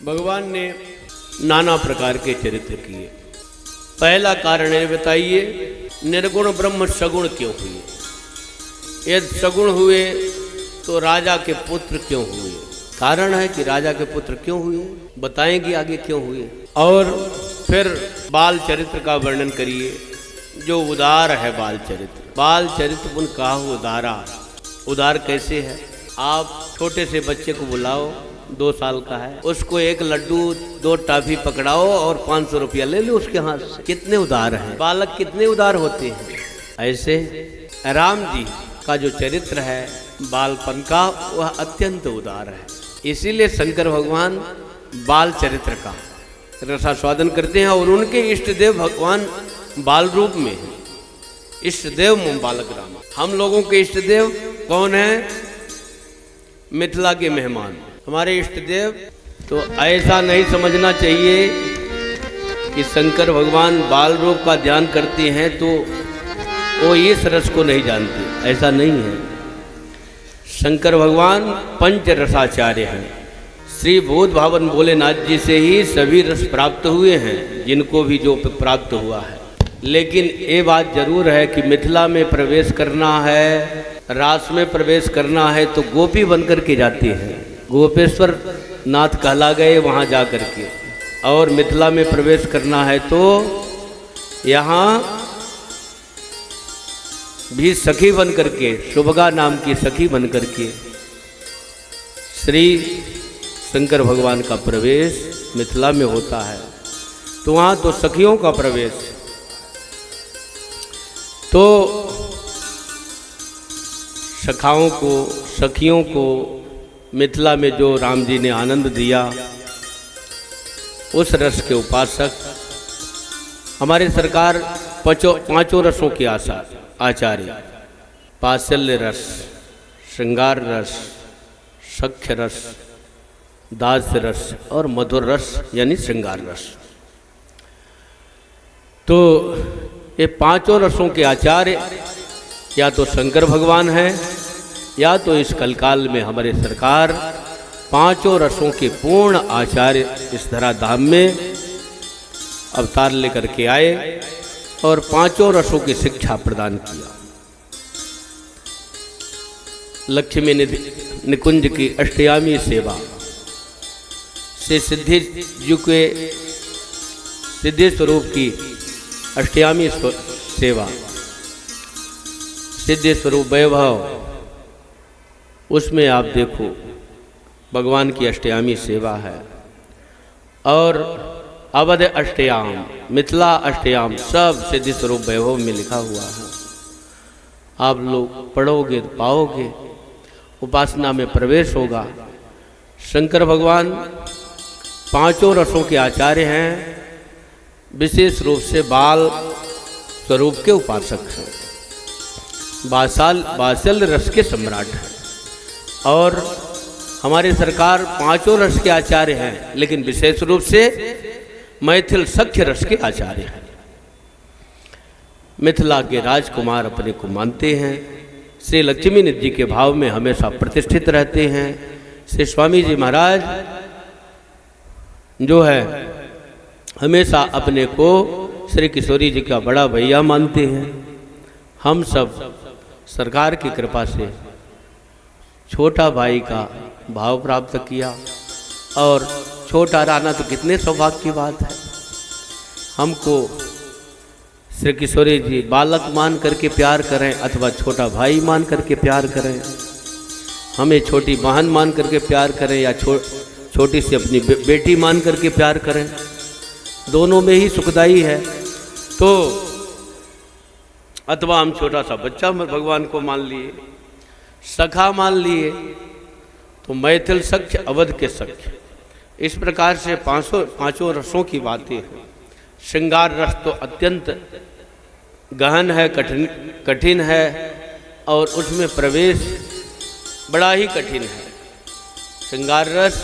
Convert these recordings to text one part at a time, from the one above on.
भगवान ने नाना प्रकार के चरित्र किए। पहला कारण है, बताइए निर्गुण ब्रह्म सगुण क्यों हुए? यदि सगुण हुए तो राजा के पुत्र क्यों हुए? कारण है कि राजा के पुत्र क्यों हुए, बताएंगे आगे क्यों हुए। और फिर बाल चरित्र का वर्णन करिए, जो उदार है बाल चरित्र। बाल चरित्र उन कहा उदारा। उदार कैसे है? आप छोटे से बच्चे को बुलाओ, 2 साल का है, उसको 1 लड्डू 2 टॉफी पकड़ाओ और 500 रुपया ले लो उसके हाथ से। कितने उदार हैं बालक, कितने उदार होते हैं। ऐसे राम जी का जो चरित्र है बालपन का, वह अत्यंत उदार है। इसीलिए शंकर भगवान बाल चरित्र का रसास्वादन करते हैं और उनके इष्ट देव भगवान बाल रूप में है। इष्ट देव बालक राम। हम लोगों के इष्ट देव कौन है? मिथिला के मेहमान हमारे इष्ट देव। तो ऐसा नहीं समझना चाहिए कि शंकर भगवान बाल रूप का ध्यान करते हैं तो वो इस रस को नहीं जानते, ऐसा नहीं है। शंकर भगवान पंच रसाचार्य हैं। श्री बोध भावन भोलेनाथ जी से ही सभी रस प्राप्त हुए हैं, जिनको भी जो प्राप्त हुआ है। लेकिन ये बात जरूर है कि मिथिला में प्रवेश करना है, रास में प्रवेश करना है तो गोपी बन करके जाते हैं। गोपेश्वर नाथ कहला गए वहाँ जा कर के। और मिथिला में प्रवेश करना है तो यहाँ भी सखी बन करके, शुभगा नाम की सखी बन करके श्री शंकर भगवान का प्रवेश मिथिला में होता है। तो वहाँ तो सखियों का प्रवेश। तो सखाओं को, सखियों को मिथिला में जो राम जी ने आनंद दिया, उस रस के उपासक हमारे सरकार पांचों रसों के आचार्य, पाशल्य रस, श्रृंगार रस, सख्य रस, दास्य रस और मधुर रस यानी श्रृंगार रस। तो ये पांचों रसों के आचार्य या तो शंकर भगवान हैं या तो इस कलकाल में हमारे सरकार पांचों रसों के पूर्ण आचार्य इस धराधाम में अवतार लेकर के आए और पांचों रसों की शिक्षा प्रदान किया। लक्ष्मी निकुंज की अष्टयामी सेवा से सिद्धि जी के सिद्धि स्वरूप की अष्टयामी सेवा, सिद्धि स्वरूप वैभव, उसमें आप देखो भगवान की अष्टयामी सेवा है। और अवध अष्टयाम, मिथिला अष्टयाम, सब सिद्धि स्वरूप वैभव में लिखा हुआ है। आप लोग पढ़ोगे तो पाओगे, उपासना में प्रवेश होगा। शंकर भगवान पांचों रसों के आचार्य हैं, विशेष रूप से बाल स्वरूप के उपासक हैं, वात्सल्य रस के सम्राट हैं। और हमारे सरकार पांचों रस के आचार्य हैं, लेकिन विशेष रूप से मैथिल सख्य रस के आचार्य हैं। मिथिला के राजकुमार अपने को मानते हैं। श्री लक्ष्मी निधि जी के भाव में हमेशा प्रतिष्ठित रहते हैं। श्री स्वामी जी महाराज जो है हमेशा अपने को श्री किशोरी जी का बड़ा भैया मानते हैं। हम सब सरकार की कृपा से छोटा भाई का भाव प्राप्त किया और छोटा रहना तो कितने सौभाग्य की बात है। हमको श्री किशोरी जी बालक मान करके प्यार करें अथवा छोटा भाई मान करके प्यार करें, हमें छोटी बहन मान करके प्यार करें या छोटी सी अपनी बेटी मान करके प्यार करें, दोनों में ही सुखदाई है। तो अथवा हम छोटा सा बच्चा भगवान को मान लिए, सखा मान लिए, तो मैथिल सख्य, अवध के सख्य, इस प्रकार से पांचों रसों की बातें हैं। श्रृंगार रस तो अत्यंत गहन है, कठिन है और उसमें प्रवेश बड़ा ही कठिन है। श्रृंगार रस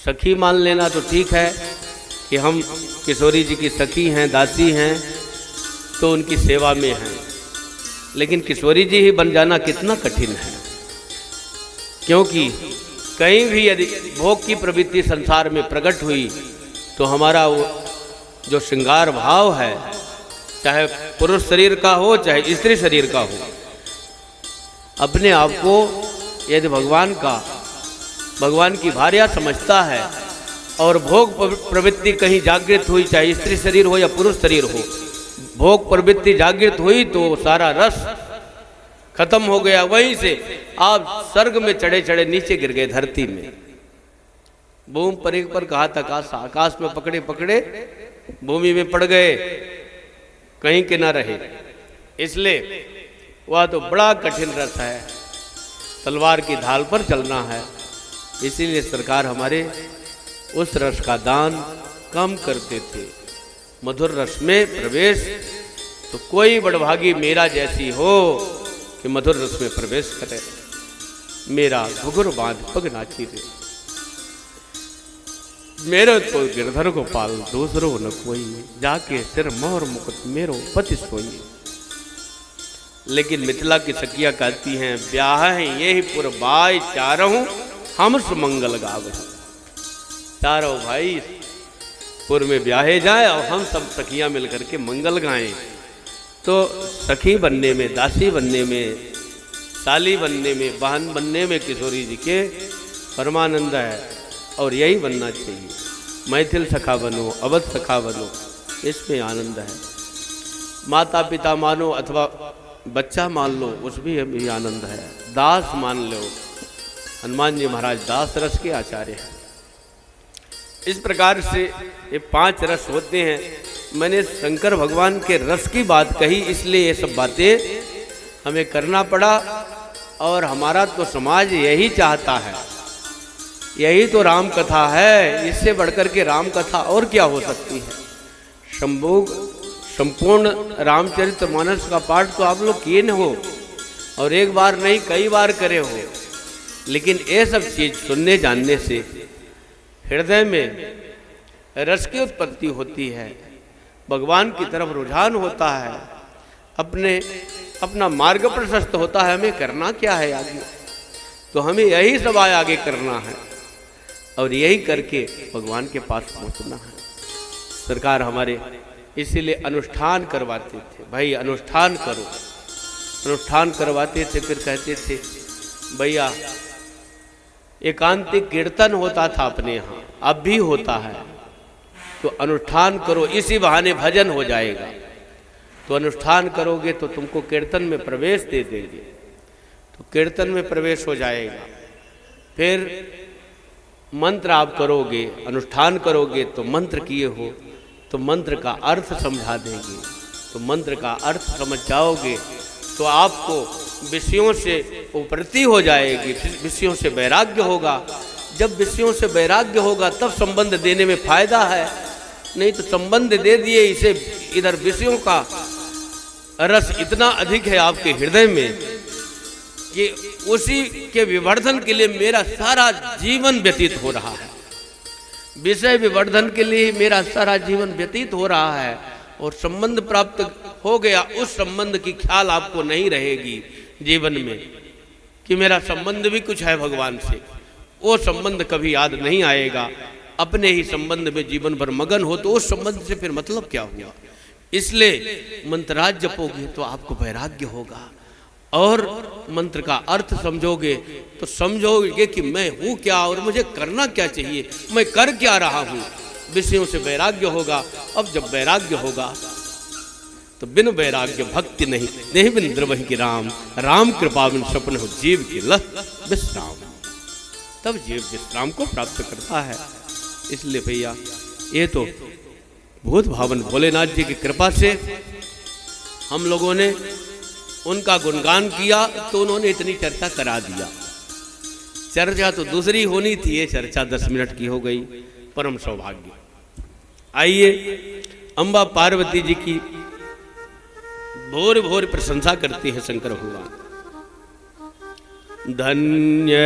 सखी मान लेना तो ठीक है कि हम किशोरी जी की सखी हैं, दासी हैं, तो उनकी सेवा में हैं, लेकिन किशोरी जी ही बन जाना कितना कठिन है। क्योंकि कहीं भी यदि भोग की प्रवृत्ति संसार में प्रकट हुई तो हमारा वो जो श्रृंगार भाव है, चाहे पुरुष शरीर का हो चाहे स्त्री शरीर का हो, अपने आप को यदि भगवान की भार्या समझता है और भोग प्रवृत्ति कहीं जागृत हुई, चाहे स्त्री शरीर हो या पुरुष शरीर हो, भोग प्रवृत्ति जागृत हुई तो सारा रस खत्म हो गया। वहीं से आप स्वर्ग में चढ़े चढ़े नीचे गिर गए धरती में। बूम परे पर कहा था आकाश में पकड़े पकड़े भूमि में पड़ गए, कहीं के ना रहे। इसलिए वह तो बड़ा कठिन रस है, तलवार की ढाल पर चलना है। इसीलिए सरकार हमारे उस रस का दान कम करते थे। मधुर रस में प्रवेश तो कोई बड़भागी मेरा जैसी हो कि मधुर रस में प्रवेश करे। मेरा घुघुर बांध पग नाची रे, मेरे तो गिरधर को पाल दूसरो न कोई, जाके सिर मोहर मुकुट मेरो पति सोई। लेकिन मिथिला की सखियां कहती हैं, ब्याह है ये ही पुरबाई चारों हम सुमंगल गावे। चारों भाई पुर में ब्याहे जाए और हम सब सखियां मिलकर के मंगल गाएं। तो सखी बनने में, दासी बनने में, साली बनने में, बहन बनने में किशोरी जी के परमानंद है और यही बनना चाहिए। मैथिल सखा बनो, अवध सखा बनो, इसमें आनंद है। माता पिता मानो अथवा बच्चा मान लो, उसमें भी आनंद है। दास मान लो, हनुमान जी महाराज दास रस के आचार्य हैं। इस प्रकार से ये 5 रस होते हैं। मैंने शंकर भगवान के रस की बात कही, इसलिए ये सब बातें हमें करना पड़ा। और हमारा तो समाज यही चाहता है, यही तो राम कथा है। इससे बढ़कर के राम कथा और क्या हो सकती है। संपूर्ण रामचरितमानस का पाठ तो आप लोग किए न हो, और एक बार नहीं कई बार करे हो। लेकिन ये सब चीज सुनने जानने से हृदय में रस की उत्पत्ति होती है, भगवान की तरफ रुझान होता है, अपना मार्ग प्रशस्त होता है। हमें करना क्या है आगे, तो हमें यही सब आगे करना है और यही करके भगवान के पास पहुंचना है। सरकार हमारे इसीलिए अनुष्ठान करवाते थे, भाई अनुष्ठान करो। अनुष्ठान करवाते थे, फिर कहते थे भैया एकांतिक कीर्तन होता था अपने यहाँ, अब भी होता है, तो अनुष्ठान करो, इसी बहाने भजन हो जाएगा। तो अनुष्ठान करोगे तो तुमको कीर्तन में प्रवेश दे देंगे, तो कीर्तन में प्रवेश हो जाएगा। फिर मंत्र आप करोगे, अनुष्ठान करोगे तो मंत्र किए हो तो मंत्र का अर्थ समझा देंगे, तो मंत्र का अर्थ समझ जाओगे तो आपको विषयों से उपरति हो जाएगी, विषयों से वैराग्य होगा। जब विषयों से वैराग्य होगा तब संबंध देने में फायदा है, नहीं तो संबंध दे दिए इसे, इधर विषयों का रस इतना अधिक है आपके हृदय में कि उसी के विवर्धन के लिए मेरा सारा जीवन व्यतीत हो रहा है। विषय विवर्धन के लिए मेरा सारा जीवन व्यतीत हो रहा है और संबंध प्राप्त हो गया, उस संबंध की ख्याल आपको नहीं रहेगी जीवन में कि मेरा संबंध भी कुछ है भगवान से। वो संबंध कभी याद नहीं आएगा। अपने ही संबंध में जीवन भर मगन हो तो उस संबंध से फिर मतलब क्या हुआ। इसलिए मंत्राज जपोगे तो आपको वैराग्य होगा और मंत्र का अर्थ समझोगे तो समझोगे कि मैं हूँ क्या और मुझे करना क्या चाहिए, मैं कर क्या रहा हूँ। विषयों से वैराग्य होगा। अब जब वैराग्य होगा तो बिन वैराग्य भक्ति नहीं, नहीं बिन द्रवहि की राम, राम कृपा बिन सपन हो जीव की लह विश्राम। तब जीव विश्राम को प्राप्त करता है। इसलिए भैया ये तो भूत भावन भोलेनाथ जी की कृपा से हम लोगों ने उनका गुणगान किया तो उन्होंने इतनी चर्चा करा दिया। चर्चा तो दूसरी होनी थी, ये चर्चा 10 मिनट की हो गई, परम सौभाग्य। आइए अम्बा पार्वती जी की भोर भोर प्रशंसा करती है शंकर भगवान। धन्य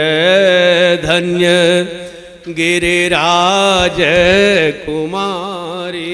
धन्य गिरिराज कुमारी,